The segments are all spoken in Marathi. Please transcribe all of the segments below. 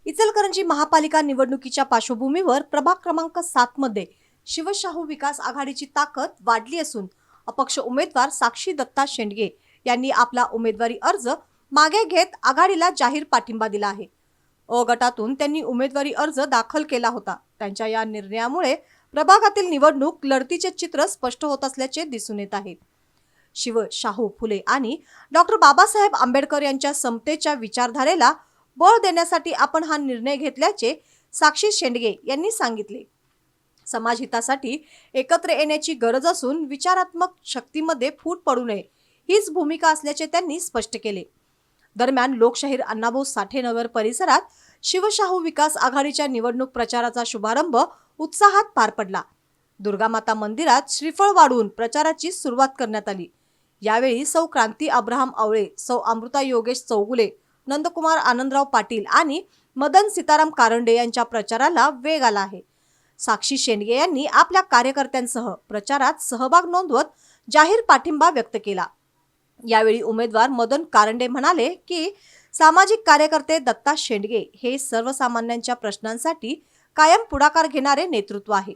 इचलकरंजी महापालिका निवडणुकीच्या पार्श्वभूमीवर प्रभाग क्रमांक 7 मध्ये शिवशाहू विकास आघाडीची ताकद वाढली असून अपक्ष उमेदवार साक्षी दत्ता शेंडगे यांनी आपला उमेदवारी अर्ज मागे घेत आघाडीला जाहीर पाठिंबा दिला आहे। अ गटातून त्यांनी उमेदवारी अर्ज दाखल केला होता। त्यांच्या या निर्णयामुळे प्रभागातील निवडणूक लढतीचे चित्र स्पष्ट होत असल्याचे दिसून येत आहे। शिव शाहू फुले आणि डॉक्टर बाबासाहेब आंबेडकर यांच्या समतेच्या विचारधारेला बळ देण्यासाठी आपण हा निर्णय घेतल्याचे साक्षी शेंडगे यांनी सांगितले। समाज हितासाठी एकत्र येण्याची गरज असून विचारात्मक शक्तीमध्ये फूट पडू नये हीच भूमिका असल्याचे त्यांनी स्पष्ट केले। दरम्यान लोकशाहीर अण्णाभाऊ साठे नगर परिसरात शिवशाहू विकास आघाडीच्या निवडणूक प्रचाराचा शुभारंभ उत्साहात पार पडला। दुर्गामाता मंदिरात श्रीफळ वाढवून प्रचाराची सुरुवात करण्यात आली। यावेळी सौ क्रांती अब्राहम आवळे, सौ अमृता योगेश चौगुले, नंदकुमार आनंदराव पाटील आणि मदन सीताराम कारंडे यांच्या प्रचाराला वेग आला आहे। साक्षी शेंडगे यांनी आपल्या कार्यकर्त्यांसह प्रचारात सहभाग नोंदवत जाहीर पाठिंबा व्यक्त केला। यावेळी उमेदवार मदन कारंडे म्हणाले की सामाजिक कार्यकर्ते दत्ता शेंडगे हे सर्वसामान्यांच्या प्रश्नांसाठी कायम पुढाकार घेणारे नेतृत्व आहे।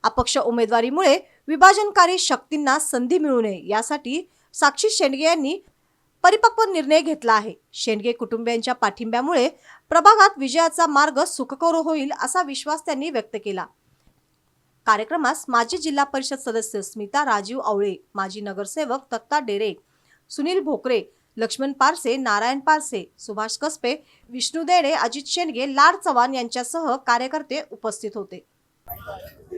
अपक्ष उमेदवारीमुळे विभाजनकारी शक्तींना संधी मिळू नये यासाठी साक्षी शेंडगे यांनी परिपक्व निर्णय घेतला आहे। शेंडगे कुटुंबियांच्या पाठिंब्यामुळे प्रभागात विजयाचा मार्ग सुखकर होईल असा विश्वास त्यांनी व्यक्त केला। कार्यक्रमास माजी जिल्हा परिषद सदस्य स्मिता राजीव आवळे, माजी नगरसेवक दत्ता डेरे, सुनील भोकरे, लक्ष्मण पारसे, नारायण पारसे, सुभाष कसपे, विष्णू देणे, अजित शेंडगे, लाड चव्हाण यांच्यासह कार्यकर्ते उपस्थित होते।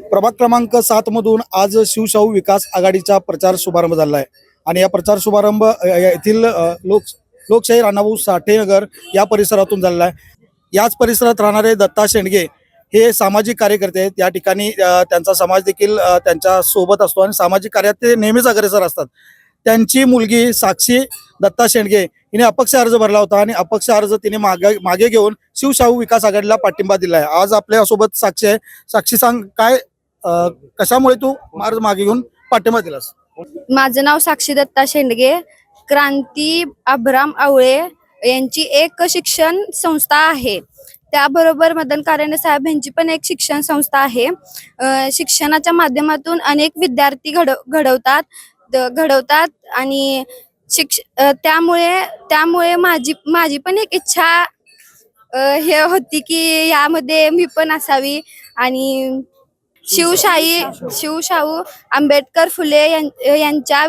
प्रभाग क्रमांक 7 मधून आज शिवशाहू विकास आघाडीचा प्रचार शुभारंभ झाला आहे आणि या प्रचार शुभारंभ येथील लोकशाहीर अण्णाभाऊ साठे नगर या परिसरातून झालेला आहे। याच परिसरात राहणारे दत्ता शेंडगे हे सामाजिक कार्यकर्ते आहेत। या ठिकाणी त्यांचा समाज देखील त्यांच्या सोबत असतो आणि सामाजिक कार्यात ते नेहमीच अग्रेसर असतात। त्यांची मुलगी साक्षी दत्ता शेंडगे हिने अपक्ष अर्ज भरला होता आणि अपक्ष अर्ज तिने मागे घेऊन शिवशाहू विकास आघाडीला पाठिंबा दिला आहे। आज आपल्या सोबत साक्षी आहे। साक्षी, सांग काय कशामुळे तू अर्ज मागे घेऊन पाठिंबा दिलास? माझं नाव साक्षी दत्ता शेंडगे, क्रांती अब्राम आवळे यांची एक शिक्षण संस्था आहे। त्याबरोबर मदन कारंडे साहेब यांची पण एक शिक्षण संस्था आहे। शिक्षणाच्या माध्यमातून अनेक विद्यार्थी घडवतात आणि त्यामुळे माझी पण एक इच्छा हे होती की यामध्ये मी पण असावी आणि शिवशाहू आंबेडकर फुले यांचा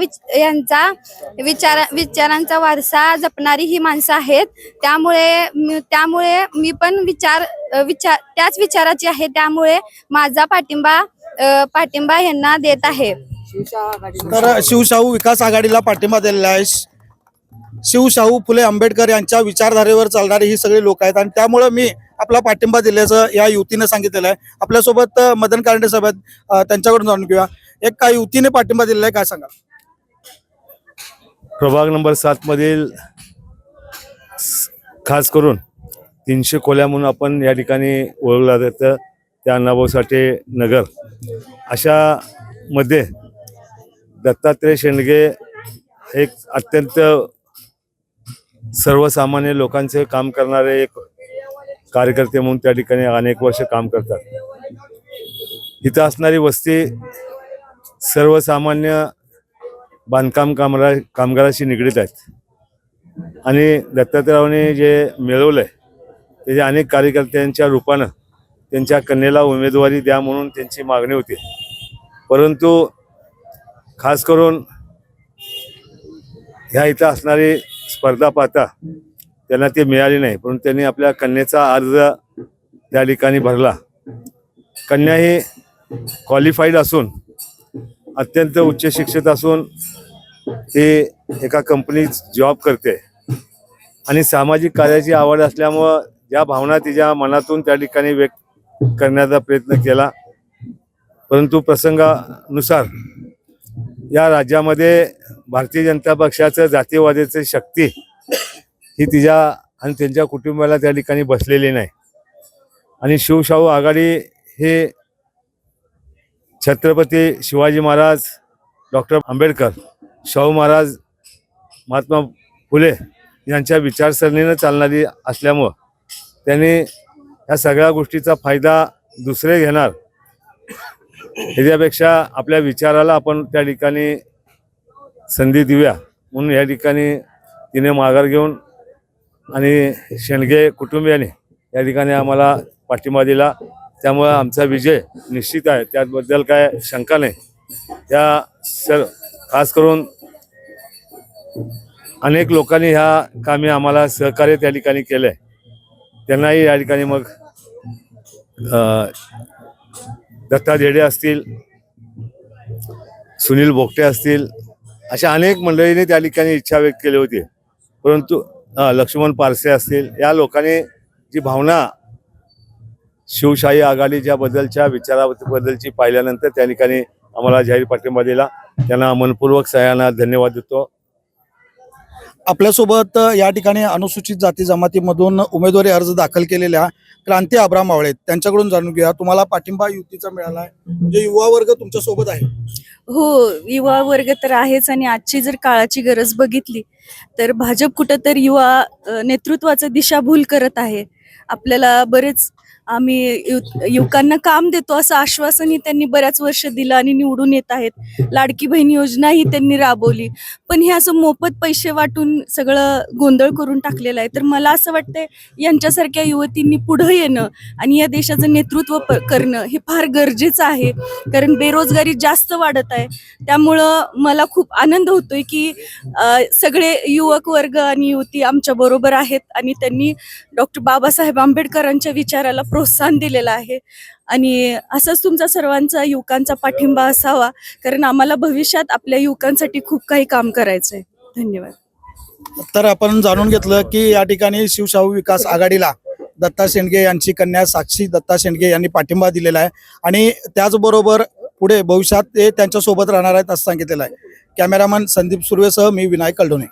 विचारांचा वारसा जपणारी ही माणसं आहेत। त्यामुळे मी पण त्याच विचाराची आहे। त्यामुळे माझा पाठिंबा यांना देत आहे। तर शिवशाहू विकास आघाडीला पाठिंबा दिलेला आहे। शिवशाहू फुले आंबेडकर यांच्या विचारधारेवर चालणारे ही सगळे लोक आहेत आणि त्यामुळे मी आपला पाठिंबा दिल्याचं या युवतीने सांगितलेलं आहे। आपल्यासोबत मदन कारंडे साहेब आहेत, त्यांच्याकडून जाणून घेऊया एक काय युवतीने पाठिंबा दिलेला आहे, काय सांगा? प्रभाग नंबर 7 मधील खास करून 300 खोल्या म्हणून आपण या ठिकाणी ओळखला जातं त्या अण्णाभाऊ साठे नगर अशा मध्ये दत्तात्रय शेंडगे एक अत्यंत सर्वसामान्य लोकांचे काम करणारे एक कार्यकर्ते म्हणून त्या ठिकाणी अनेक वर्ष काम करतात। इथं असणारी वस्ती सर्वसामान्य बांधकाम कामगाराशी निगडीत आहेत आणि दत्तात्रयाने जे मिळवलंय त्याच्या अनेक कार्यकर्त्यांच्या रूपानं त्यांच्या कन्येला उमेदवारी द्या म्हणून त्यांची मागणी होती, परंतु खास करून ह्या इथं असणारी स्पर्धा पाहता त्यांना ते मिळाली नाही, परंतु त्यांनी आपल्या कन्येचा अर्ज त्या ठिकाणी भरला। कन्या ही क्वालिफाईड असून अत्यंत उच्च शिक्षित असून ते एका कंपनीत जॉब करते आणि सामाजिक कार्याची आवड असल्यामुळं ज्या भावना तिच्या मनातून त्या ठिकाणी व्यक्त करण्याचा प्रयत्न केला, परंतु प्रसंगानुसार या राज्यामध्ये भारतीय जनता पक्षाचं जातीयवादाची शक्ती ही तिच्या आणि त्यांच्या कुटुंबाला त्या ठिकाणी बसलेली नाही आणि शिवशाहू आघाडी हे छत्रपती शिवाजी महाराज, डॉक्टर आंबेडकर, शाहू महाराज, महात्मा फुले यांच्या विचारसरणीने चालणारी असल्यामुळं त्यांनी ह्या सगळ्या गोष्टीचा फायदा दुसरे घेणार ह्याच्यापेक्षा आपल्या विचाराला आपण त्या ठिकाणी संधी देऊया म्हणून या ठिकाणी तिने माघार घेऊन आणि शेंडगे कुटुंबियाने या ठिकाणी आम्हाला पाठिंबा दिला. त्यामुळे आमचा विजय निश्चित आहे, त्याबद्दल काय शंका नाही. या खास करून अनेक लोकांनी ह्या कामी आम्हाला सहकार्य त्या ठिकाणी केलंय, त्यांनाही या ठिकाणी मग दत्ता धेडे असतील, सुनील बोगटे असतील, अशा अनेक मंडळींनी त्या ठिकाणी इच्छा व्यक्त केली होती. परंतु लक्ष्मण पारसे असतील, या लोकांनी जी भावना शिवशाही आघाडीच्या बद्दलच्या विचाराबद्दलची पाहिल्यानंतर त्या ठिकाणी आम्हाला जाहीर पाठिंबा दिला. त्यांना मनपूर्वक सगळ्यांना धन्यवाद देतो. आपल्यासोबत या ठिकाणी अनुसूचित जाती जमातीमधून उमेदवारी अर्ज दाखल केलेल्या क्रांती अब्राम आवळे त्यांच्याकडून जाणून घ्या. तुम्हाला पाठिंबा युतीचा मिळाला आहे, म्हणजे युवा वर्ग तुमच्या सोबत आहे? हो, युवा वर्ग तर आहेच आणि आजची जर काळाची गरज बघितली तर भाजप कुठंतरी युवा नेतृत्वाचं दिशाभूल करत आहे. आपल्याला बरेच आम्ही युवकांना काम देतो असं आश्वासनही त्यांनी बऱ्याच वर्ष दिलं आणि निवडून येत आहेत. लाडकी बहीण योजनाही त्यांनी राबवली, पण हे असं मोफत पैसे वाटून सगळं गोंधळ करून टाकलेलं आहे. तर मला असं वाटतंय यांच्यासारख्या युवतींनी पुढं येणं आणि या देशाचं नेतृत्व करणं हे फार गरजेचं आहे, कारण बेरोजगारी जास्त वाढत आहे. त्यामुळं मला खूप आनंद होतोय की सगळे युवक वर्ग आणि युवती आमच्या बरोबर आहेत आणि त्यांनी डॉक्टर बाबासाहेब आंबेडकरांच्या विचाराला प्रोत्साहन दिलेलं आहे. आणि असंच तुमचा सर्वांचा युवकांचा पाठिंबा असावा, कारण आम्हाला भविष्यात आपल्या युवकांसाठी खूप काही काम करायचं आहे. धन्यवाद. तर आपण जाणून घेतलं की या ठिकाणी शिवशाहू विकास आघाडीला दत्ता शेंडगे यांची कन्या साक्षी दत्ता शेंडगे यांनी पाठिंबा दिलेला आहे आणि त्याचबरोबर पुढे भविष्यात ते त्यांच्या सोबत राहणार आहेत असं सांगितलेलं आहे. कॅमेरामन संदीप सुर्वेसह मी विनायक कलडोने.